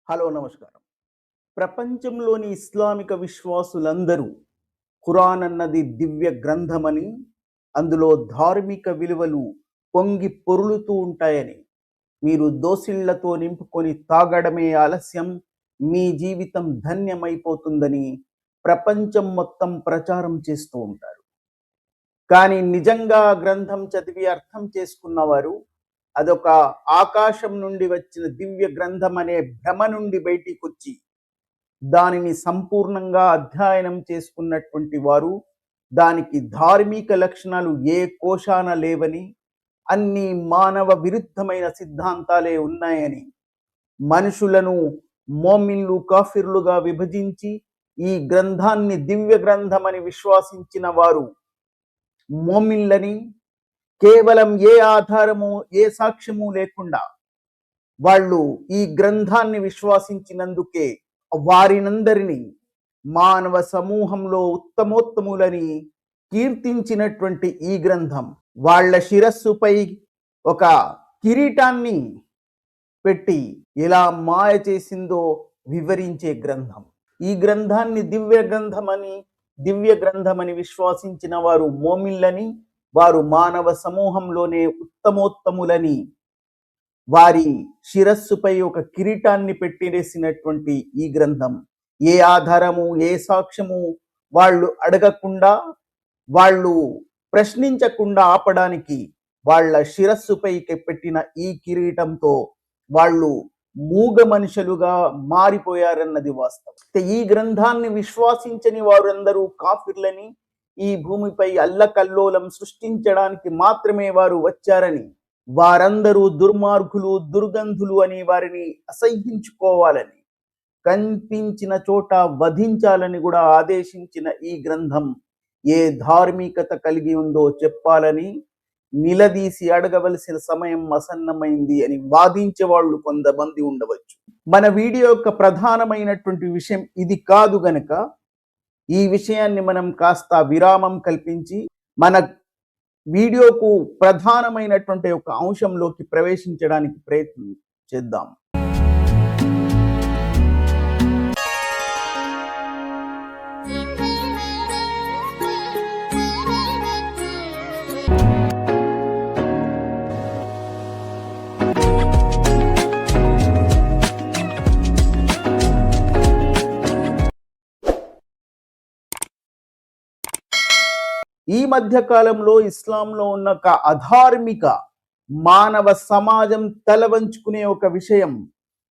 Hello నమస్కారం. ప్రపంచంలోని ఇస్లామిక విశ్వాసులందరూ ఖురాన్ అన్నది దివ్య గ్రంథమని, అందులో ధార్మిక విలువలు పొంగి పొర్లుతూ ఉంటాయని, మీరు దోసిళ్లతో నింపుకొని తాగడమే ఆలస్యం, మీ జీవితం ధన్యమైపోతుందని ప్రపంచం మొత్తం ప్రచారం చేస్తూ ఉంటారు. కానీ నిజంగా ఆ గ్రంథం చదివి అర్థం చేసుకున్నవారు అదొక ఆకాశం నుండి వచ్చిన దివ్య గ్రంథం అనే భ్రమ నుండి బయటికొచ్చి దానిని సంపూర్ణంగా అధ్యయనం చేసుకున్నటువంటి వారు దానికి ధార్మిక లక్షణాలు ఏ కోశాన లేవని, అన్ని మానవ విరుద్ధమైన సిద్ధాంతాలే ఉన్నాయని, మనుషులను మోమిన్లు కాఫిర్లుగా విభజించి ఈ గ్రంథాన్ని దివ్య గ్రంథమని విశ్వాసించిన వారు మోమిన్లని, కేవలం ఏ ఆధారము ఏ సాక్ష్యము లేకుండా వాళ్ళు ఈ గ్రంథాన్ని విశ్వాసించినందుకే వారినందరినీ మానవ సమూహంలో ఉత్తమోత్తములని కీర్తించినటువంటి ఈ గ్రంథం వాళ్ళ శిరస్సుపై ఒక కిరీటాన్ని పెట్టి ఎలా మాయ చేసిందో వివరించే గ్రంథం. ఈ గ్రంథాన్ని దివ్య గ్రంథమని విశ్వాసించిన వారు మోమిన్లని, వారు మానవ సమూహంలోనే ఉత్తమోత్తములని, వారి శిరస్సుపై ఒక కిరీటాన్ని పెట్టిరేసినటువంటి ఈ గ్రంథం ఏ ఆధారము ఏ సాక్ష్యము వాళ్ళు అడగకుండా, వాళ్ళు ప్రశ్నించకుండా ఆపడానికి వాళ్ళ శిరస్సుపైకి పెట్టిన ఈ కిరీటంతో వాళ్ళు మూగ మనుషులుగా మారిపోయారన్నది వాస్తవం. ఈ గ్రంథాన్ని విశ్వాసించని వారందరూ కాఫిర్లని, ఈ భూమిపై అల్లకల్లోలం సృష్టించడానికి మాత్రమే వారు వచ్చారని, వారందరూ దుర్మార్గులు దుర్గంధులు అని వారిని అసహ్యించుకోవాలని, కనిపించిన చోట వధించాలని కూడా ఆదేశించిన ఈ గ్రంథం ఏ ధార్మికత కలిగి ఉందో చెప్పాలని నిలదీసి అడగవలసిన సమయం ఆసన్నమైంది అని వాదించే వాళ్ళు కొంతమంది ఉండవచ్చు. మన వీడియో యొక్క ప్రధానమైనటువంటి విషయం ఇది కాదు గనక ఈ విషయాన్ని మనం కాస్త విరామం కల్పించి మన వీడియోకు ప్రధానమైనటువంటి ఒక అంశంలోకి ప్రవేశించడానికి ప్రయత్నం చేద్దాం. ఈ మధ్య కాలంలో ఇస్లాంలో ఉన్న ఒక అధార్మిక మానవ సమాజం తలవంచుకునే ఒక విషయం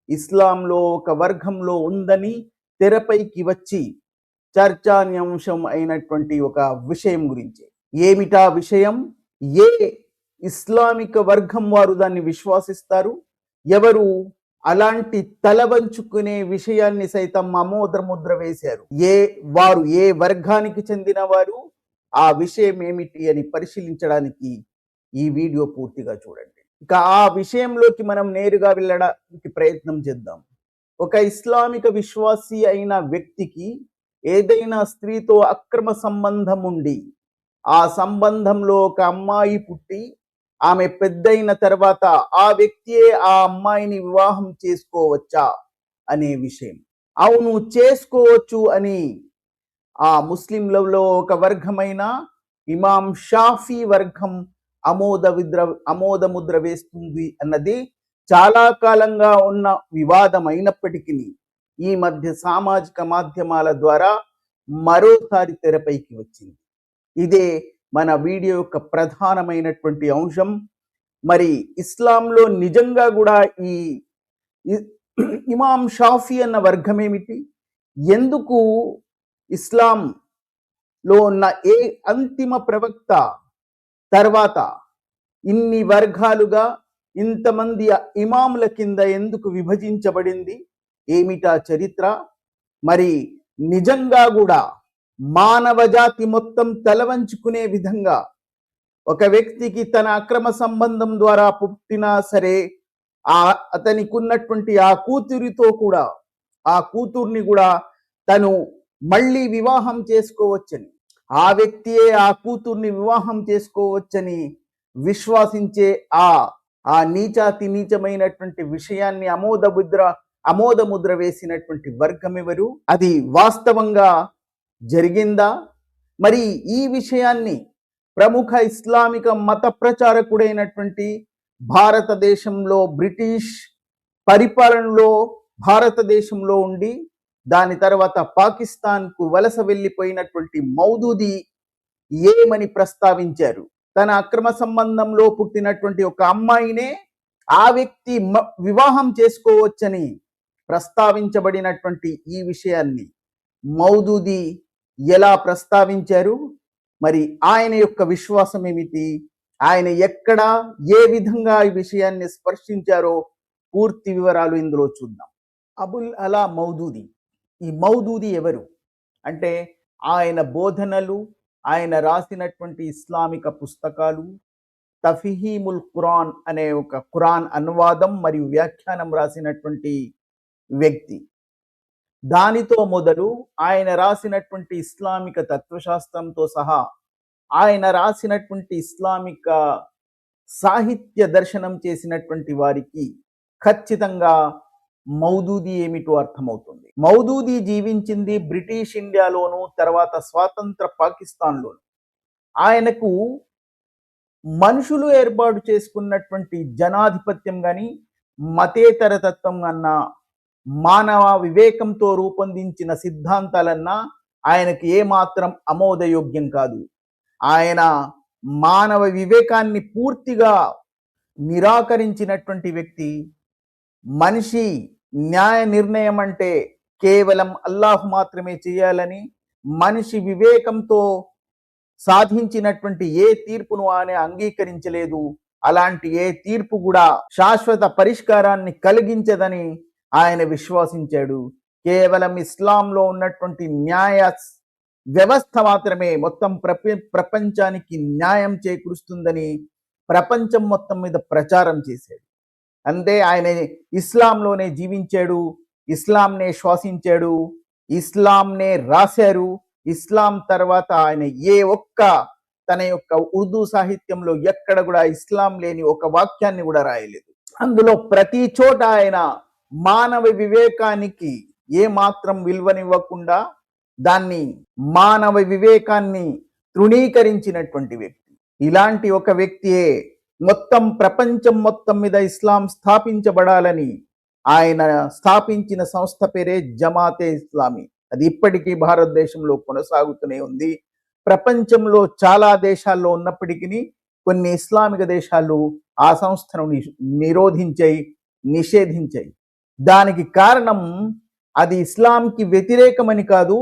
ఇస్లాంలో ఒక వర్గంలో ఉందని తెరపైకి వచ్చి చర్చాన్యాంశం అయినటువంటి ఒక విషయం గురించి. ఏమిటా విషయం? ఏ ఇస్లామిక వర్గం వారు దాన్ని విశ్వాసిస్తారు? ఎవరు అలాంటి తలవంచుకునే విషయాన్ని సైతం ఆమోదముద్ర వేశారు? వారు ఏ వర్గానికి చెందిన వారు, ఆ విషయం ఏమిటి అని పరిశీలించడానికి ఈ వీడియో పూర్తిగా చూడండి. ఇక ఆ విషయంలోకి మనం నేరుగా వెళ్ళడానికి ప్రయత్నం చేద్దాం. ఒక ఇస్లామిక విశ్వాసి అయిన వ్యక్తికి ఏదైనా స్త్రీతో అక్రమ సంబంధం ఉండి, ఆ సంబంధంలో ఒక అమ్మాయి పుట్టి ఆమె పెద్దయిన తర్వాత ఆ వ్యక్తియే ఆ అమ్మాయిని వివాహం చేసుకోవచ్చా అనే విషయం. అవును, చేసుకోవచ్చు అని ఆ ముస్లింలలో ఒక వర్గమైన ఇమాం షాఫీ వర్గం ఆమోదముద్ర వేస్తుంది అన్నది చాలా కాలంగా ఉన్న వివాదం అయినప్పటికీ ఈ మధ్య సామాజిక మాధ్యమాల ద్వారా మరోసారి తెరపైకి వచ్చింది. ఇదే మన వీడియో యొక్క ప్రధానమైనటువంటి అంశం. మరి ఇస్లాంలో నిజంగా కూడా ఈ ఇమాం షాఫీ అన్న వర్గం ఏమిటి? ఎందుకు ఇస్లాంలో ఉన్న ఏ అంతిమ ప్రవక్త తర్వాత ఇన్ని వర్గాలుగా ఇంతమంది ఇమాముల కింద ఎందుకు విభజించబడింది? ఏమిటా చరిత్ర? మరి నిజంగా కూడా మానవ జాతి మొత్తం తలవంచుకునే విధంగా ఒక వ్యక్తికి తన అక్రమ సంబంధం ద్వారా పుట్టినా సరే అతనికి ఉన్నటువంటి ఆ కూతురితో కూడా, ఆ కూతుర్ని కూడా తను మళ్ళీ వివాహం చేసుకోవచ్చని, ఆ వ్యక్తియే ఆ కూతుర్ని వివాహం చేసుకోవచ్చని విశ్వాసించే ఆ నీచమైనటువంటి విషయాన్ని ఆమోదముద్ర ఆమోద ముద్ర వేసినటువంటి వర్గం ఎవరు? అది వాస్తవంగా జరిగిందా? మరి ఈ విషయాన్ని ప్రముఖ ఇస్లామిక మత ప్రచారకుడైనటువంటి భారతదేశంలో బ్రిటిష్ పరిపాలనలో భారతదేశంలో ఉండి దాని తర్వాత పాకిస్తాన్కు వలస వెళ్ళిపోయినటువంటి మౌదూదీ ఏమని ప్రస్తావించారు? తన అక్రమ సంబంధంలో పుట్టినటువంటి ఒక అమ్మాయినే ఆ వ్యక్తి వివాహం చేసుకోవచ్చని ప్రస్తావించబడినటువంటి ఈ విషయాన్ని మౌదూదీ ఎలా ప్రస్తావించారు? మరి ఆయన యొక్క విశ్వాసం ఏమిటి? ఆయన ఎక్కడ ఏ విధంగా ఈ విషయాన్ని స్పర్శించారో పూర్తి వివరాలు ఇందులో చూద్దాం. అబుల్ అలా మౌదూదీ. ఈ మౌదూదీ ఎవరు అంటే ఆయన బోధనలు, ఆయన రాసినటువంటి ఇస్లామిక పుస్తకాలు, తఫీహీముల్ ఖురాన్ అనే ఒక ఖురాన్ అనువాదం మరియు వ్యాఖ్యానం రాసినటువంటి వ్యక్తి. దానితో మొదలు ఆయన రాసినటువంటి ఇస్లామిక తత్వశాస్త్రంతో సహా ఆయన రాసినటువంటి ఇస్లామిక సాహిత్య దర్శనం చేసినటువంటి వారికి ఖచ్చితంగా మౌదూదీ ఏమిటో అర్థమవుతుంది. మౌదూదీ జీవించింది బ్రిటిష్ ఇండియాలోను, తర్వాత స్వాతంత్ర పాకిస్తాన్లోను. ఆయనకు మనుషులు ఏర్పాటు చేసుకున్నటువంటి జనాధిపత్యం కానీ మతేతర తత్వం అన్నా మానవ వివేకంతో రూపొందించిన సిద్ధాంతాలన్నా ఆయనకి ఏమాత్రం ఆమోదయోగ్యం కాదు. ఆయన మానవ వివేకాన్ని పూర్తిగా నిరాకరించినటువంటి వ్యక్తి. మనిషి న్యాయ నిర్ణయం అంటే కేవలం అల్లాహ్ మాత్రమే చేయాలని, మనిషి వివేకంతో సాధించినటువంటి ఏ తీర్పును ఆయన అంగీకరించలేదు. అలాంటి ఏ తీర్పు కూడా శాశ్వత పరిష్కారాన్ని కలిగించదని ఆయన విశ్వసించాడు. కేవలం ఇస్లాంలో ఉన్నటువంటి న్యాయ వ్యవస్థ మాత్రమే మొత్తం ప్రపంచానికి న్యాయం చేకూరుస్తుందని ప్రపంచం మొత్తం మీద ప్రచారం చేశాడు. అంటే ఆయన ఇస్లాంలోనే జీవించాడు, ఇస్లాంనే శ్వాసించాడు, ఇస్లాంనే రాశారు. ఇస్లాం తర్వాత ఆయన ఏ ఒక్క తన యొక్క ఉర్దూ సాహిత్యంలో ఎక్కడ కూడా ఇస్లాం లేని ఒక వాక్యాన్ని కూడా రాయలేదు. అందులో ప్రతి చోట ఆయన మానవ వివేకానికి ఏ మాత్రం విలువనివ్వకుండా దాన్ని మానవ వివేకాన్ని తృణీకరించినటువంటి వ్యక్తి. ఇలాంటి ఒక వ్యక్తియే మొత్తం ప్రపంచం మొత్తం మీద ఇస్లాం స్థాపించబడాలని ఆయన స్థాపించిన సంస్థ పేరే జమాతే ఇస్లామీ. అది ఇప్పటికీ భారతదేశంలో కొనసాగుతూనే ఉంది. ప్రపంచంలో చాలా దేశాల్లో ఉన్నప్పటికీ కొన్ని ఇస్లామిక దేశాలు ఆ సంస్థను నిరోధించాయి, నిషేధించాయి. దానికి కారణం అది ఇస్లాంకి వ్యతిరేకమని కాదు,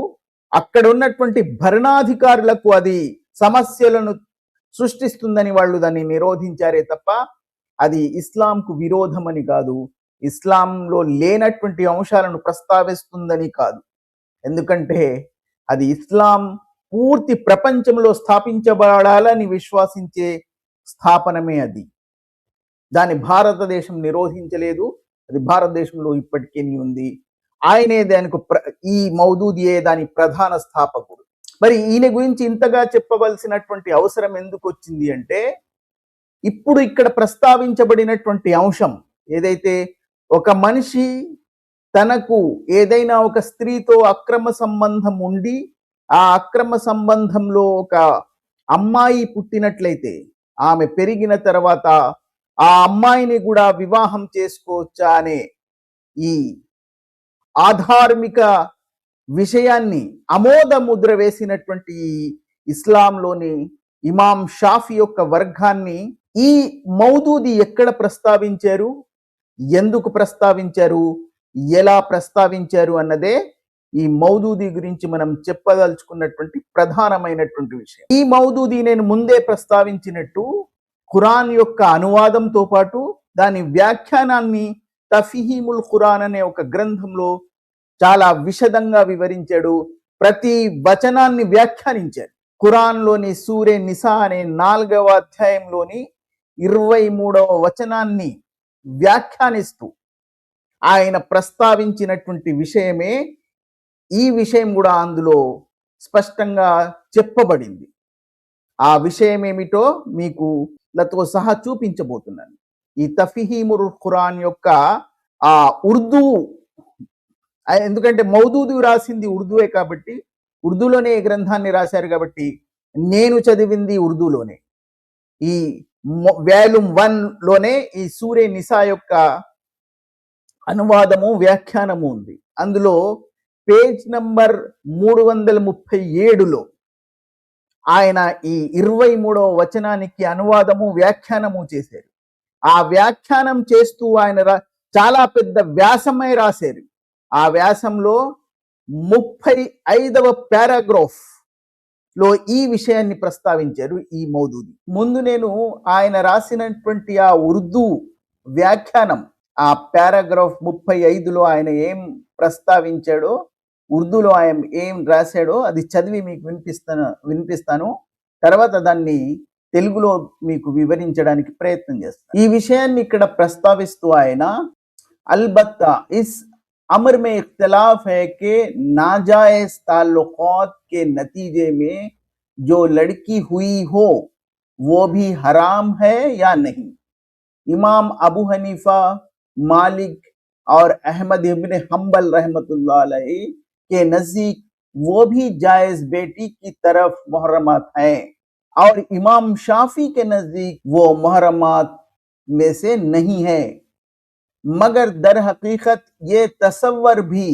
అక్కడ ఉన్నటువంటి భరణాధికారులకు అది సమస్యలను సృష్టిస్తుందని వాళ్ళు దాన్ని నిరోధించారే తప్ప అది ఇస్లాంకు విరోధమని కాదు, ఇస్లాంలో లేనటువంటి అంశాలను ప్రస్తావిస్తుందని కాదు. ఎందుకంటే అది ఇస్లాం పూర్తి ప్రపంచంలో స్థాపించబడాలని విశ్వసించే స్థాపనమే అది. దాన్ని భారతదేశం నిరోధించలేదు, అది భారతదేశంలో ఇప్పటికే ఉంది. ఆయనే దానికి ఈ మౌదూదీయే దాని ప్రధాన స్థాపకుడు. మరి ఈయన గురించి ఇంతగా చెప్పవలసినటువంటి అవసరం ఎందుకు వచ్చింది అంటే, ఇప్పుడు ఇక్కడ ప్రస్తావించబడినటువంటి అంశం ఏదైతే ఒక మనిషి తనకు ఏదైనా ఒక స్త్రీతో అక్రమ సంబంధం ఉండి ఆ అక్రమ సంబంధంలో ఒక అమ్మాయి పుట్టినట్లయితే ఆమె పెరిగిన తర్వాత ఆ అమ్మాయిని కూడా వివాహం చేసుకోవచ్చా అనే ఈ ఆధార్మిక విషయాన్ని ఆమోద ముద్ర వేసినటువంటి ఇస్లాంలోని ఇమాం షాఫీ యొక్క వర్గాన్ని ఈ మౌదూదీ ఎక్కడ ప్రస్తావించారు, ఎందుకు ప్రస్తావించారు, ఎలా ప్రస్తావించారు అన్నదే ఈ మౌదూదీ గురించి మనం చెప్పదలుచుకున్నటువంటి ప్రధానమైనటువంటి విషయం. ఈ మౌదూదీ నేను ముందే ప్రస్తావించినట్టు ఖురాన్ యొక్క అనువాదంతో పాటు దాని వ్యాఖ్యానాన్ని తఫీహీముల్ ఖురాన్ అనే ఒక గ్రంథంలో చాలా విశదంగా వివరించాడు. ప్రతి వచనాన్ని వ్యాఖ్యానించాడు. ఖురాన్లోని సూరే నిసా అనే 4వ అధ్యాయంలోని 23వ వచనాన్ని వ్యాఖ్యానిస్తూ ఆయన ప్రస్తావించినటువంటి విషయమే ఈ విషయం కూడా అందులో స్పష్టంగా చెప్పబడింది. ఆ విషయం ఏమిటో మీకు లతో సహా చూపించబోతున్నాను. ఈ తఫీహీముల్ ఖురాన్ యొక్క ఆ ఉర్దూ ఎందుకంటే మౌదూది రాసింది ఉర్దూయే కాబట్టి, ఉర్దూలోనే ఈ గ్రంథాన్ని రాశారు కాబట్టి నేను చదివింది ఉర్దూలోనే. ఈ వాల్యూమ్ 1 లోనే ఈ సూరే నిసా యొక్క అనువాదము వ్యాఖ్యానము ఉంది. అందులో పేజ్ నంబర్ 337లో ఆయన ఈ 23వ వచనానికి అనువాదము వ్యాఖ్యానము చేశారు. ఆ వ్యాఖ్యానం చేస్తూ ఆయన చాలా పెద్ద వ్యాసమై రాశారు. ఆ వ్యాసంలో 35వ పారాగ్రాఫ్ లో ఈ విషయాన్ని ప్రస్తావించారు ఈ మౌదూది. ముందు నేను ఆయన రాసినటువంటి ఆ ఉర్దూ వ్యాఖ్యానం, ఆ పారాగ్రాఫ్ 35లో ఆయన ఏం ప్రస్తావించాడో, ఉర్దూలో ఆయన ఏం రాశాడో అది చదివి మీకు వినిపిస్తాను. తర్వాత దాన్ని తెలుగులో మీకు వివరించడానికి ప్రయత్నం చేస్తాను. ఈ విషయాన్ని ఇక్కడ ప్రస్తావిస్తూ ఆయన अलबत्ता इस अमर में इख्तिलाफ है कि नाजायज ताल्लुकात के नतीजे में जो लड़की हुई हो वो भी हराम है या नहीं। इमाम अबू हनीफा, मालिक और अहमद इब्न हम्बल रहमतुल्लाह अलैहि के नजदीक वो भी जायज बेटी की तरफ मुहर्रमात हैं और इमाम शाफी के नजदीक वो मुहर्रमात में से नहीं है, मगर दर हकीकत ये तसव्वर भी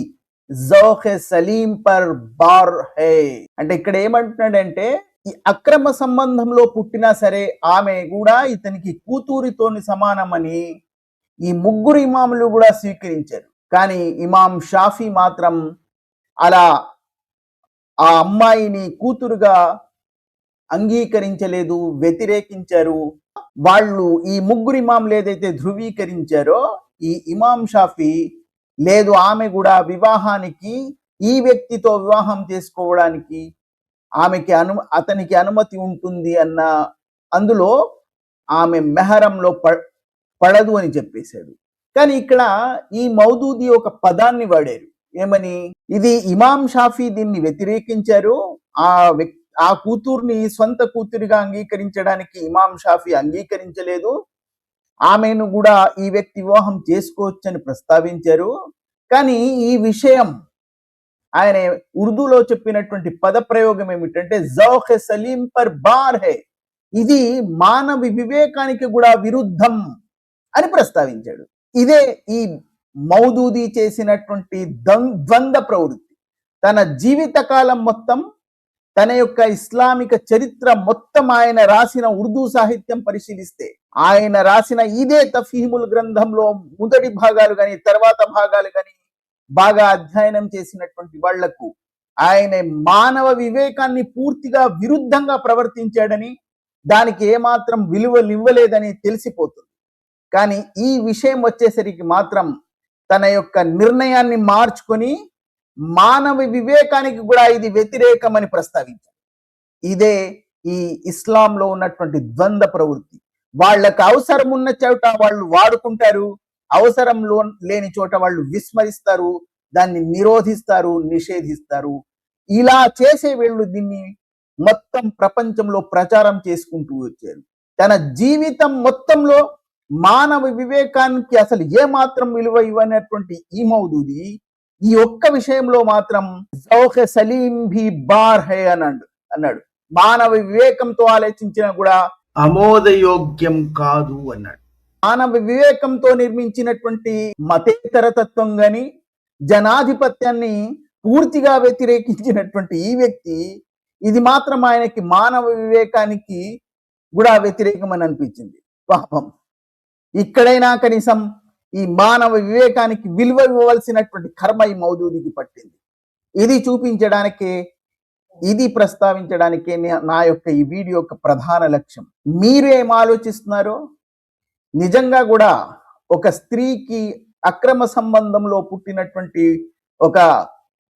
జౌఖ సలీం పర్ బార్ హై. అంటే ఇక్కడ ఏమంటున్నాడంటే, ఈ అక్రమ సంబంధంలో పుట్టినా సరే ఆమె కూడా ఇతనికి కూతురితోని సమానమని ఈ ముగ్గురు ఇమాములు కూడా స్వీకరించారు. కానీ ఇమాం షాఫీ మాత్రం అలా ఆ అమ్మాయిని కూతురుగా అంగీకరించలేదు, వ్యతిరేకించారు. వాళ్ళు ఈ ముగ్గురు ఇమాములు ఏదైతే ధృవీకరించారో, ఈ ఇమాం షాఫీ లేదు, ఆమె కూడా వివాహానికి, ఈ వ్యక్తితో వివాహం చేసుకోవడానికి ఆమెకి అతనికి అనుమతి ఉంటుంది అన్న అందులో ఆమె మెహరంలో పడదు అని చెప్పేశాడు. కానీ ఇక్కడ ఈ మౌదూది ఒక పదాన్ని వాడారు. ఏమని? ఇది ఇమాం షాఫీ దీన్ని వ్యతిరేకించారు. ఆ కూతుర్ని సొంత కూతురిగా అంగీకరించడానికి ఇమాం షాఫీ అంగీకరించలేదు. ఆమెను కూడా ఈ వ్యక్తి వివాహం చేసుకోవచ్చని ప్రస్తావించారు. కానీ ఈ విషయం ఆయన ఉర్దూలో చెప్పినటువంటి పద ప్రయోగం ఏమిటంటే జౌఖ సలీం పర్ బార్ హై, ఇది మానవ వివేకానికి కూడా విరుద్ధం అని ప్రస్తావించాడు. ఇదే ఈ మౌదూది చేసినటువంటి ద్వంద్వ ప్రవృత్తి. తన జీవిత కాలం మొత్తం, తన యొక్క ఇస్లామిక చరిత్ర మొత్తం ఆయన రాసిన ఉర్దూ సాహిత్యం పరిశీలిస్తే, ఆయన రాసిన ఇదే తఫీముల్ గ్రంథంలో మొదటి భాగాలు కానీ తర్వాత భాగాలు కానీ బాగా అధ్యయనం చేసినటువంటి వాళ్లకు ఆయన మానవ వివేకాన్ని పూర్తిగా విరుద్ధంగా ప్రవర్తించాడని, దానికి ఏమాత్రం విలువలివ్వలేదని తెలిసిపోతుంది. కానీ ఈ విషయం వచ్చేసరికి మాత్రం తన యొక్క నిర్ణయాన్ని మార్చుకొని మానవ వివేకానికి కూడా ఇది వ్యతిరేకమని ప్రస్తావించారు. ఇదే ఈ ఇస్లాంలో ఉన్నటువంటి ద్వంద్వ ప్రవృత్తి. వాళ్ళకు అవసరం ఉన్న చోట వాళ్ళు వాడుకుంటారు, అవసరం లేని చోట వాళ్ళు విస్మరిస్తారు, దాన్ని నిరోధిస్తారు, నిషేధిస్తారు. ఇలా చేసే వీళ్ళు దీన్ని మొత్తం ప్రపంచంలో ప్రచారం చేసుకుంటూ వచ్చారు. తన జీవితం మొత్తంలో మానవ వివేకానికి అసలు ఏమాత్రం విలువ ఇవ్వనటువంటి ఈ మౌదూది ఈ ఒక్క విషయంలో మాత్రం జౌఖ సలీం భీ బార్ హై అన్నాడు. మానవ వివేకంతో ఆలోచించినా కూడా ఆమోదయోగ్యం కాదు అన్నాడు. మానవ వివేకంతో నిర్మించినటువంటి మతేతర తత్వం గాని, జనాధిపత్యాన్ని పూర్తిగా వ్యతిరేకించినటువంటి ఈ వ్యక్తి, ఇది మాత్రం ఆయనకి మానవ వివేకానికి కూడా వ్యతిరేకమని అనిపించింది. పాపం ఇక్కడైనా కనీసం ఈ మానవ వివేకానికి విలువ ఇవ్వవలసినటువంటి కర్మ ఈ మౌదూదికి పట్టింది. ఇది చూపించడానికే, ఇది ప్రస్తావించడానికే నా యొక్క ఈ వీడియో యొక్క ప్రధాన లక్ష్యం. మీరు ఏం ఆలోచిస్తున్నారో, నిజంగా కూడా ఒక స్త్రీకి అక్రమ సంబంధంలో పుట్టినటువంటి ఒక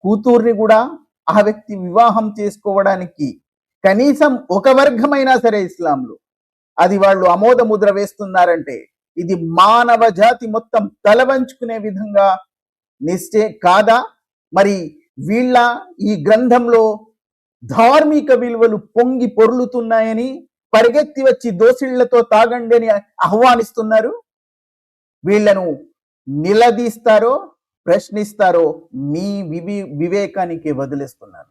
కూతుర్ని కూడా ఆ వ్యక్తి వివాహం చేసుకోవడానికి కనీసం ఒక వర్గమైనా సరే ఇస్లాంలో అది వాళ్ళు ఆమోద ముద్ర వేస్తున్నారంటే ఇది మానవ జాతి మొత్తం తలవంచుకునే విధంగా కాదా? మరి వీళ్ళ ఈ గ్రంథంలో ధార్మిక విలువలు పొంగి పొర్లుతున్నాయని పరిగెత్తి వచ్చి దోసిళ్లతో తాగండి అని ఆహ్వానిస్తున్నారు. వీళ్లను నిలదీస్తారో ప్రశ్నిస్తారో మీ వివేకానికి వదిలేస్తున్నాను.